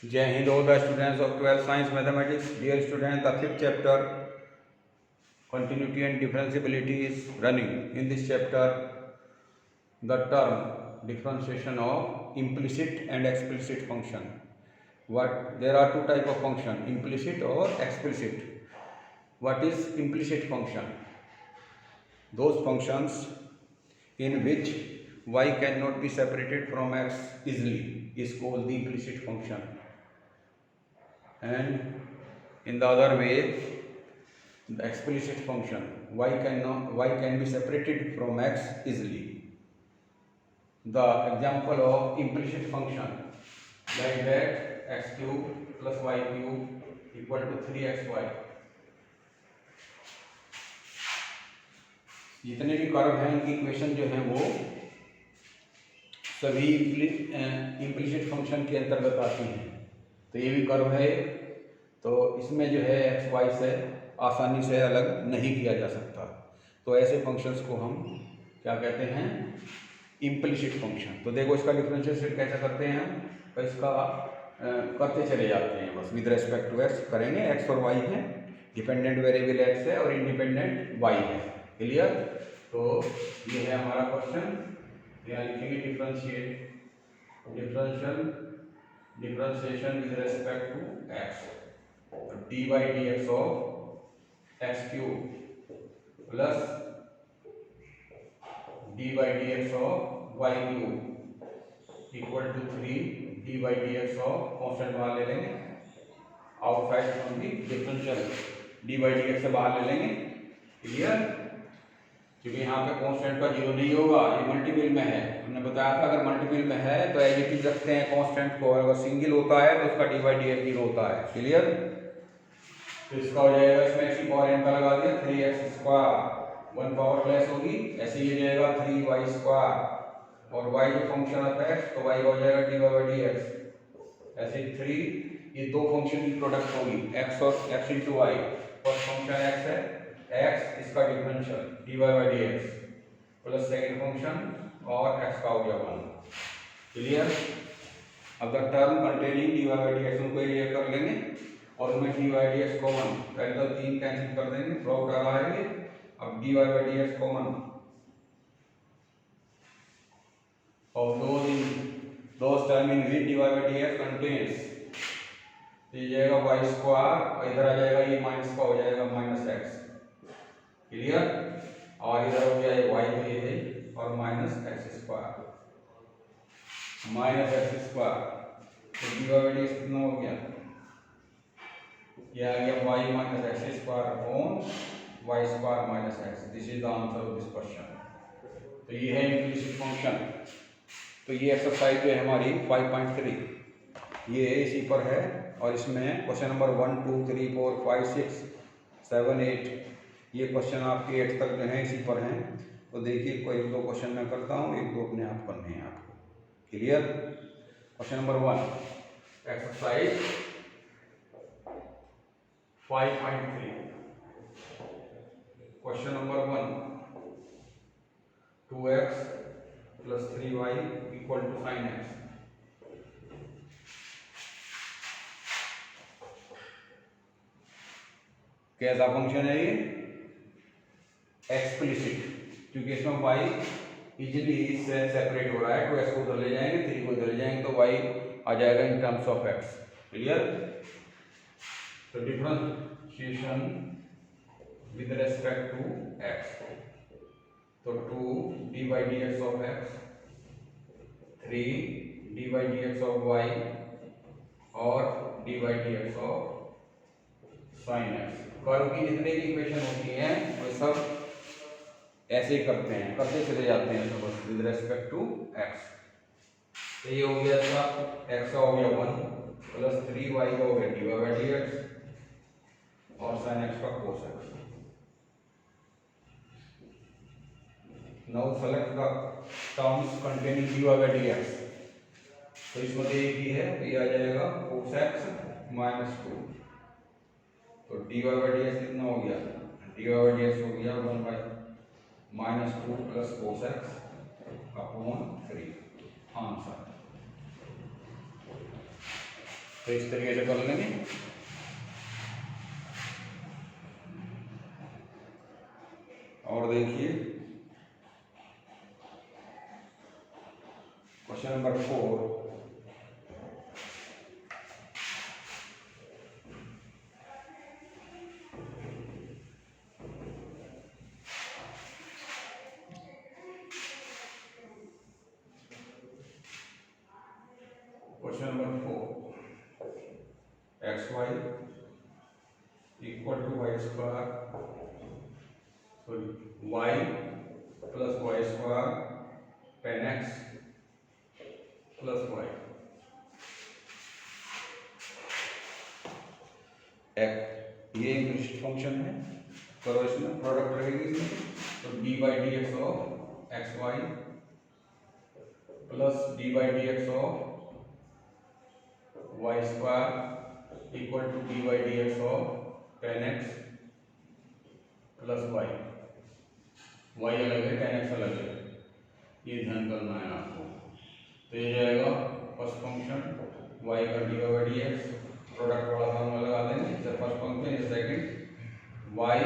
Jai Hind, all the students of 12th Science Mathematics. Dear students, the fifth chapter, Continuity and Differentiability is running. In this chapter, the term differentiation of implicit and explicit function. There are two types of function, implicit or explicit. What is implicit function? Those functions in which y cannot be separated from x easily is called the implicit function. And in the other way, the explicit function y can be separated from x easily. The example of implicit function like that x cube plus y cube equal to 3xy. जितने भी curve हैं उनकी equation जो है वो सभी implicit function के अंतर्गत आती हैं। तो ये भी कर्व है, तो इसमें जो है एक्स वाई से आसानी से अलग नहीं किया जा सकता। तो ऐसे फंक्शंस को हम क्या कहते हैं? Implicit function. तो देखो इसका डिफरेंशिएशन कैसे करते हैं हम, तो इसका करते चले जाते हैं बस विद रेस्पेक्ट टू एक्स करेंगे। एक्स और वाई है, डिपेंडेंट वेरिएबल एक्स है और इंडिपेंडेंट वाई है। क्लियर? तो ये है हमारा क्वेश्चन। यहाँ लिखेंगे differentiation with respect to x. D by D x of x cube plus D by D x of y cube equal to 3 D by D x of constant बाहर ले लेंगे outside from the differential, d by D x से बाहर ले लेंगे। Clear? क्योंकि यहाँ पे कांस्टेंट का जीरो नहीं होगा, ये मल्टीपल में है। हमने बताया था अगर मल्टीपल में है तो एज इट इज रखते हैं कांस्टेंट को, अगर सिंगल होता है तो उसका D by D x zero होता है। क्लियर? तो इसका हो जाएगा, इसमें एक्स की पावर एन का लगा दिया 3x स्क्वायर, 1 पावर लेस होगी, ऐसे ही जाएगा 3y स्क्वायर और y जो फंक्शन ऑफ x तो y हो जाएगा डी बाई डी एक्स। ऐसे 3 ये दो फंक्शन की प्रोडक्ट होगी x और x into y. First function x है, x इसका differential d by D x plus second function और x का हो गया 1। क्लियर? अब the term containing d by D x उनको एरिया कर लेंगे और उनमें d by D x common, पहले तो 3 कैंसिल कर देंगे, ड्रॉप कर आएंगे। अब D by D x common और those term in which dy by dx contains, तो ये जाएगा वाई स्क्वायर और इधर आ जाएगा ये माइनस का हो जाएगा माइनस एक्स। क्लियर? और इधर हो गया ये वाई तो ये है और माइनस एक्स स्क्वायर तो डी बाई डी एक्स कितना हो गया? ये आ गया y minus x square upon y square minus x. This is the answer of this question. तो ये है इम्प्लिसिट फंक्शन। तो ये एक्सरसाइज जो है हमारी 5.3 ये इसी पर है और इसमें क्वेश्चन नंबर 1 2 3 4 5 6 7 8 ये क्वेश्चन आपके 8 तक जो है इसी पर हैं। तो देखिए कोई 1-2 क्वेश्चन मैं करता हूँ, 1-2 अपने आप करने हैं आपको। Clear? Question number 1 exercise 5.3 question number 1 2x plus 3y equal to sine x. कैसा फंक्शन है ये? एक्सप्लिसिट, क्योंकि इसमें y इजीली इससे सेपरेट हो रहा है। 2x को उधर ले जाएंगे, 3 को इधर ले जाएंगे तो y आ जाएगा in terms of x। Clear? तो differentiation with respect to x, तो 2 D by D x of x, 3 D by D x of y और D by D x of sine x. Curve की जितने भी equation होती हैं वो सब ऐसे ही करते हैं, करते चले जाते हैं सब विद रेस्पेक्ट टू एक्स। तो ये हो गया इसका एक्स का हो गया 1 प्लस 3y का हो गया डी बाई डी एक्स और साइन एक्स का cos x. Now select the terms containing dy by dx। तो इसमें तो एक ही है, तो ये आ जाएगा cos x माइनस 2। तो dy by dx कितना हो गया? dy by dx हो गया 1 by minus 2 plus cos x upon 3। Answer. तो इस तरीके से कर लेंगे। और देखिए question number 4। Question number 4, x y equal to y square, sorry y plus y square tan x plus y. ये इंप्लिसिट फंक्शन है, करो इसमें प्रोडक्ट रहेगी इसमें, तो d by D x of x y plus D by D x of y square equal to D by D x of tan x plus y. Y अलग है, ten x अलग है, ये ध्यान करना है आपको। तो ये जाएगा फर्स्ट फंक्शन वाई का D by D x, product वाला फॉर्मूला लगा देंगे। जब फर्स्ट फंक्शन ये सेकंड वाई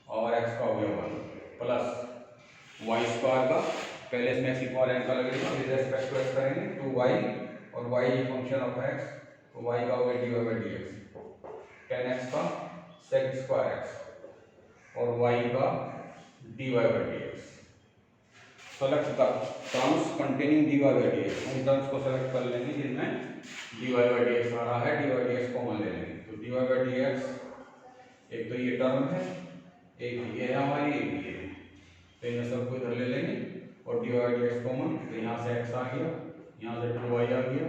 और एक्स का हो गया 1 प्लस वाई स्क्वायर का, पहले इसमें एक्स इक्वल एन का लगेगा, विद रिस्पेक्ट टू एक्स करेंगे तो वाई, और वाई ये फंक्शन ऑफ एक्स, तो वाई का हो गया D by D x, ten x का सेक स्क्वायर एक्स और वाई का D by D x. Select the terms containing d by D x, उन टर्म्स को सेलेक्ट कर लेंगे जिनमें डी बाई डी एक्स आ रहा है, D by D x common ले लेंगे। तो डी बाई डी एक्स एक तो ये टर्म है, एक ये है हमारी, एक ये है, तो इन्हें सबको इधर ले लेंगे और D by D x common, तो यहाँ से एक्स आ गया, यहाँ से 2y आ गया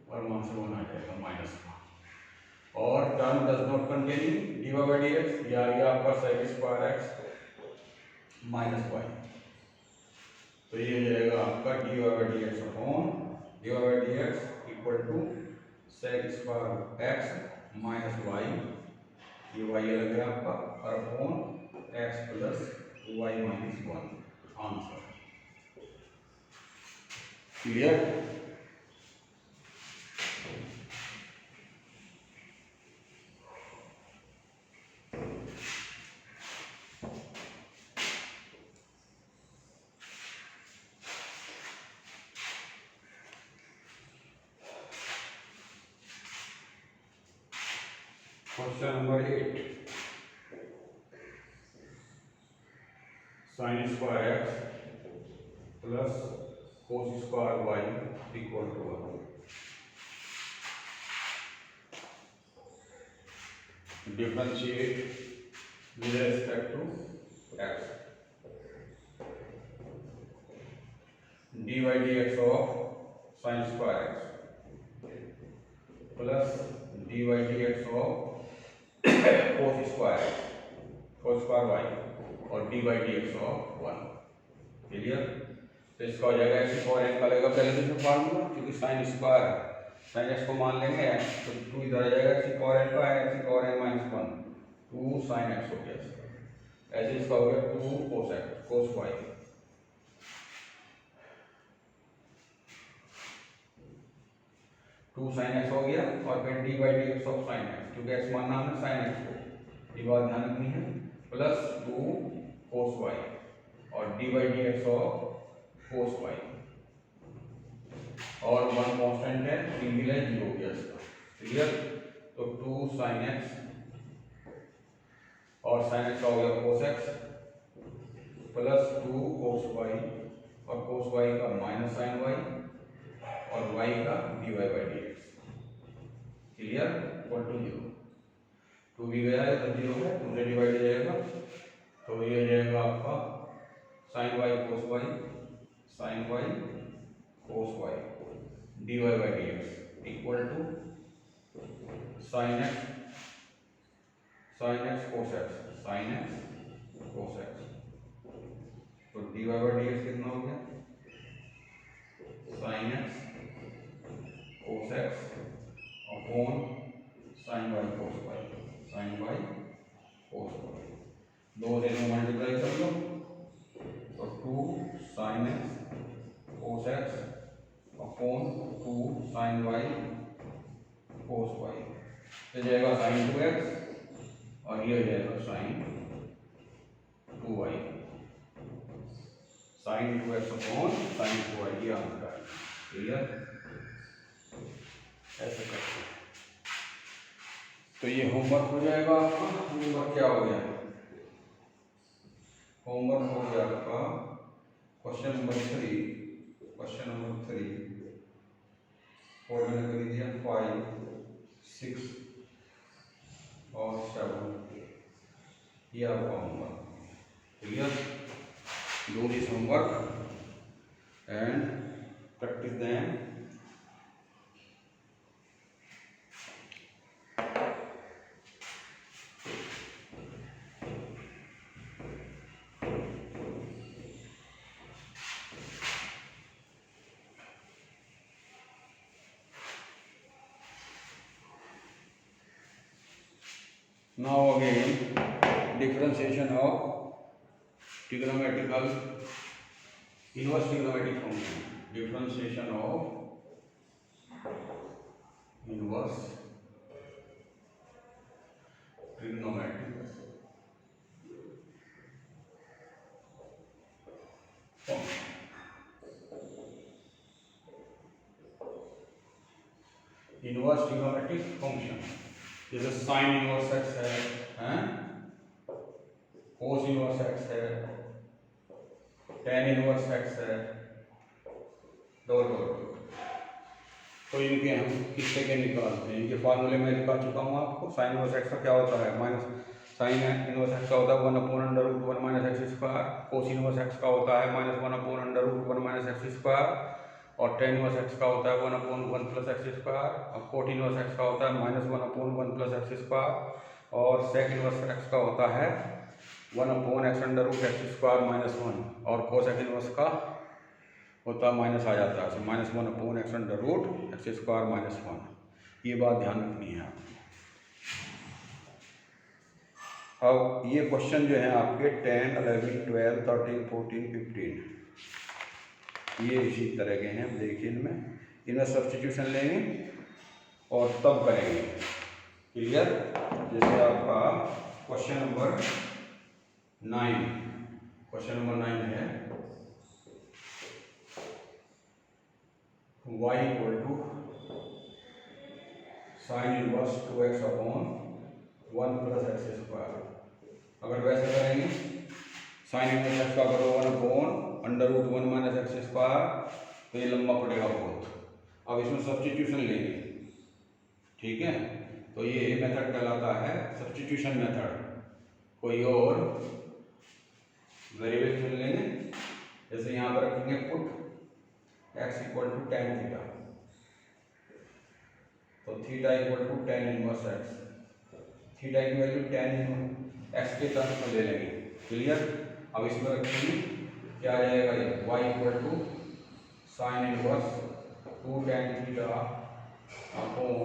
और वहाँ से 1 आ जाएगा माइनस का। और term does not containing d by D x, ये आ गया आपका sec square x minus y, तो ये जाएगा आपका d by D x upon d by D x equal to sec square x minus y, ये वाई अलग है आपका, और upon x plus y minus 1, answer clear. Question number 8, sine square x plus cos square y equal to 1। Differentiate with respect to x, D by D x of sine square x plus D by D x of cos square y और D by D x of 1। Clear. तो इसका हो जाएगा x और N का लगेगा पहले से फार्मूला, क्योंकि साइन स्क्वायर है, साइन एक्स को मान लेंगे एक्स, तो 2 इधर आ जाएगा एक्स और एन का, एक्स और एन माइनस 1, 2 साइन एक्स हो गया इसका। ऐसे इसका हो गया 2 cos x cos y, 2 sine x हो गया, और फिर D by D x of sine x, क्योंकि एक्स मानना है साइन एक्स को, ये बात ध्यान रखनी है, प्लस 2 कोस वाई और D by D x of cos y, और 1 कांस्टेंट है, सिंगल है, 0 हो गया इसका। क्लियर। तो 2 साइन एक्स और साइन एक्स का हो गया cos x plus 2 cos y और कोस वाई का माइनस साइन वाई और y का dy by D x. Clear. Equal to 0, 2 भी गया है तो 0 है, 2 से डिवाइड हो जाएगा, तो ये हो जाएगा आपका sine y cos y, sine y cos y dy by D x equal to sine x cos x, sine x cos x, तो dy बाई डी एक्स कितना हो गया, sine x cos x upon sine y cos y, sine y cos y, 2 से 2 multiply कर लो, तो 2 sine x cos x upon 2 sine y cos y, तो जाएगा साइन 2x और ये हो जाएगा sign 2y, sign 2x upon sine 2y, ये आंसर है। क्लियर, ऐसे करते हैं। तो ये होमवर्क हो जाएगा आपका। होमवर्क क्या हो गया? होमवर्क हो गया आपका क्वेश्चन नंबर 3, क्वेश्चन नंबर 3 और मैंने कर दिया 5, 6 और 7, ये आपका homework. Clear, do this homework and practice them. Now again, differentiation of trigonometrical inverse trigonometric function. Differentiation of inverse trigonometric function. Inverse trigonometric function, जैसे साइन इनवर्स एक्स है, cos inverse x है, टेन इनवर्स एक्स है, dot dot. तो इनके हम किससे के निकालते हैं? इनके फार्मूले में दिखा चुका हूँ आपको। साइन इनवर्स एक्स का क्या होता है? माइनस साइन इनवर्स एक्स का होता है 1/√1 minus x square. Cos inverse x का होता है -1/√1 माइनस एक्स स्क्वायर। और टेन इनवर्स एक्स का होता है 1/1 प्लस एक्स स्क्वायर। और कोट इनवर्स एक्स का होता है -1/1 प्लस एक्स स्क्वायर। और सेक इनवर्स एक्स का होता है 1/x√x स्क्वायर -1। और कोसेक इनवर्स का होता माइनस आ जाता है, -1/x√x स्क्वायर -1। ये बात ध्यान रखनी है आपको। अब ये क्वेश्चन जो है आपके 10, 11, 12, 13, 14, 15 ये इसी तरह के हैं। देखिए इनमें सब्स्टिट्यूशन लेंगे और तब करेंगे। क्लियर, जैसे आपका क्वेश्चन नंबर 9, क्वेश्चन नंबर 9 है y equal to sine inverse 2x upon 1 plus x square. अगर वैसे करेंगे साइन इनवर्स एक्स का करो 1/√1 माइनस एक्स स्क्वायर, तो ये लंबा पड़ेगा बहुत। अब इसमें सब्स्टिट्यूशन लेंगे, ठीक है। तो ये मेथड कहलाता है सब्स्टिट्यूशन मेथड। कोई और वेरिएबल चुन लेंगे, जैसे यहाँ पर रखेंगे put x equal to tan theta, तो theta equal to tan inverse x. Theta की वैल्यू टेन एक्स के टर्म्स में ले लेंगे। क्लियर, अब इसमें रखेंगे क्या आ जाएगा? ये y equal to sine inverse 2 tan theta upon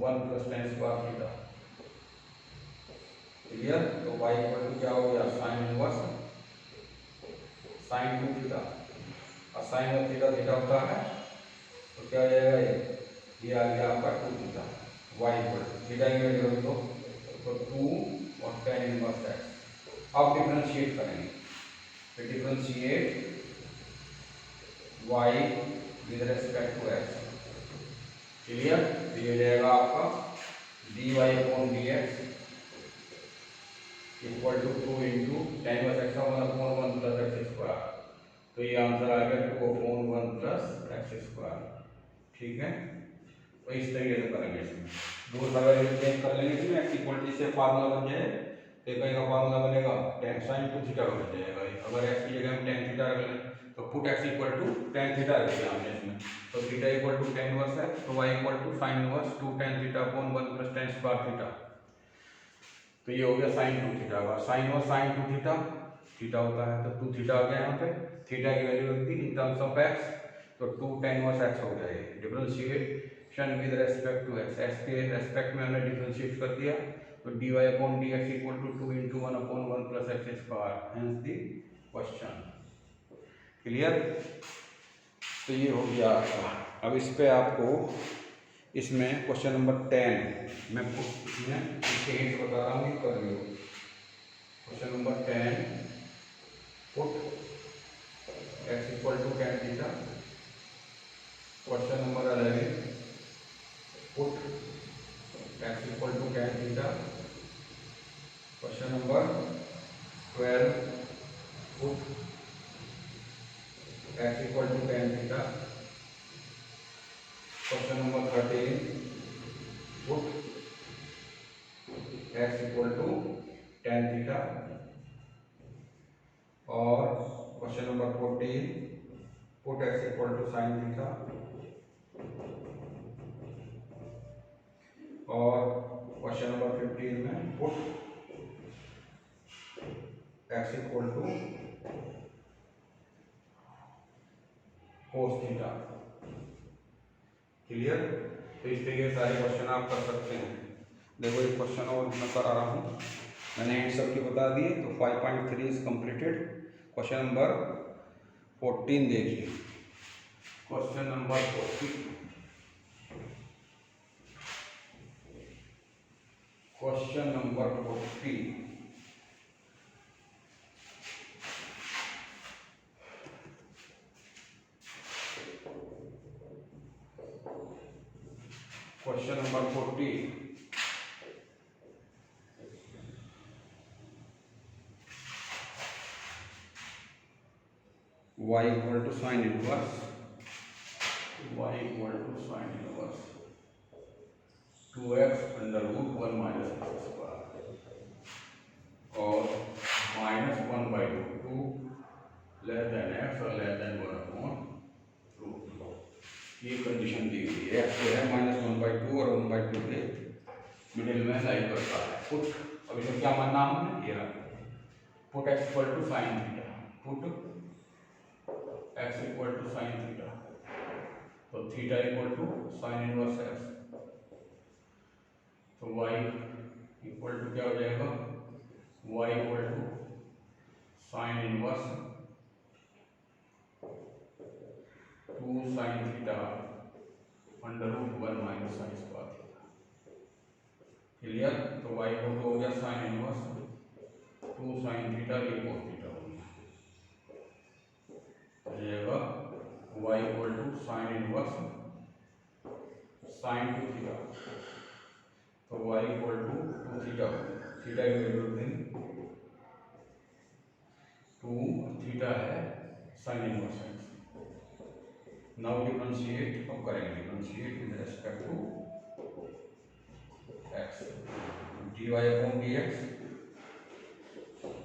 1 plus tan square theta. Clear, तो y इक्वल टू क्या हो गया? साइन इनवर्स साइन 2 थीटा, और साइन ऑफ थीटा थीटा होता है, तो क्या हो जाएगा? ये आ गया आपका 2 theta. y equal to theta की वैल्यू रख दो, तो 2 और टेन इनवर्स एक्स। अब डिफरेंशिएट करेंगे, तो differentiate y with respect to x। Clear, तो ये जाएगा आपका dy upon dx equal to 2 into tan inverse x 1/1 plus x square. तो ये आंसर आ गया 2/1 प्लस एक्स स्क्वायर। ठीक है, तो इस तरीके से करेंगे। इसमें दूसरा वैल्यू चेंज कर लेंगे, इसमें x इक्वल टू से फार्मूला बन जाए, तो कहीं का फार्मूला बनेगा टेन साइन 2 थीटा का बन जाएगा। अगर x की जगह हम टेन थीटा रख लें, तो put x equal to tan theta रख दिया हमने इसमें, तो theta equal to tan inverse है, तो y equal to sine inverse 2 tan theta upon 1 plus tan square theta. तो ये हो गया साइन 2 थीटा का। साइन और साइन 2 थीटा थीटा होता है, तो 2 थीटा आ गया यहाँ पे। थीटा की वैल्यू रख दी इन टर्म्स ऑफ x, तो 2 टेन इनवर्स x हो गया। ये differentiation with respect to x, x के रेस्पेक्ट में हमने डिफरेंशिएट कर दिया, तो dy upon dx equal to 2 into 1/1 plus x square, hence the question. Clear, तो ये हो गया आपका। अब इस पे आपको इसमें क्वेश्चन नंबर 10 मैं इसमें इसके हिंट बता रहा हूँ, कर लियो। Question number 10, put x equal to tan theta. Question number 11, put x equal to tan theta. Question number 12, put x equal to tan theta. Question number 13, put x equal to tan theta. और question number 14, put x equal to sin theta. और question number 15 में put x equal to cos theta. Clear? तो इस तरीके के सारे question आप कर सकते हैं। देखो एक क्वेश्चन और मैं करा रहा हूँ, मैंने इन सब की बता दिए। तो 5.3 इज कंप्लीटेड। क्वेश्चन नंबर 14 देखिए। Question number 14, question number 14, question number 14, y equal to sine inverse, y equal to sine inverse 2x under root 1 minus x स्क्वायर और -1/2 लेस देन x और लेस देन 1/2। ये कंडीशन दी गई है। x जो है -1/2 और 1/2 के मिडिल में लाई करता है। पुट अभी तो क्या मानना हमने, ये put x equal to sine theta, put x equal to sine theta. तो theta equal to sine inverse x। तो y इक्वल टू क्या हो जाएगा, y equal to sine inverse 2 sine theta under root 1 minus sine square theta. Clear? तो y equal to हो गया sine inverse 2 sine theta, ये cos theta हो गया। तो जाएगा y equal to sine inverse sine 2 theta. तो y equal to 2 theta, theta की वैल्यू दें 2 थीटा है sine inverse x। Now differentiate अब करेंगे, differentiate with respect to x। dy upon dx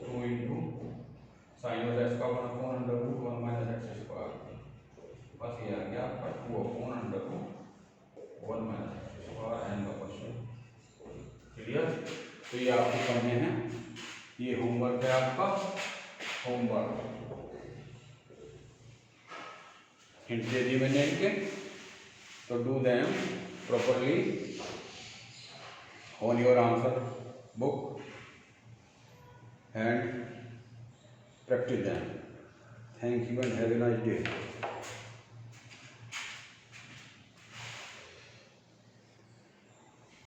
2 into sine inverse x का 1 upon under root 1 minus x स्क्वायर। बस ये आ गया आपका 2 upon under root 1 minus x स्क्वायर एंड द क्वेश्चन। क्लियर? तो ये आपके पढ़ने हैं, ये होमवर्क है आपका, होमवर्क। हिंट दे दी मैंने इनके, तो do them properly on your answer book and practice them. Thank you and have a nice day.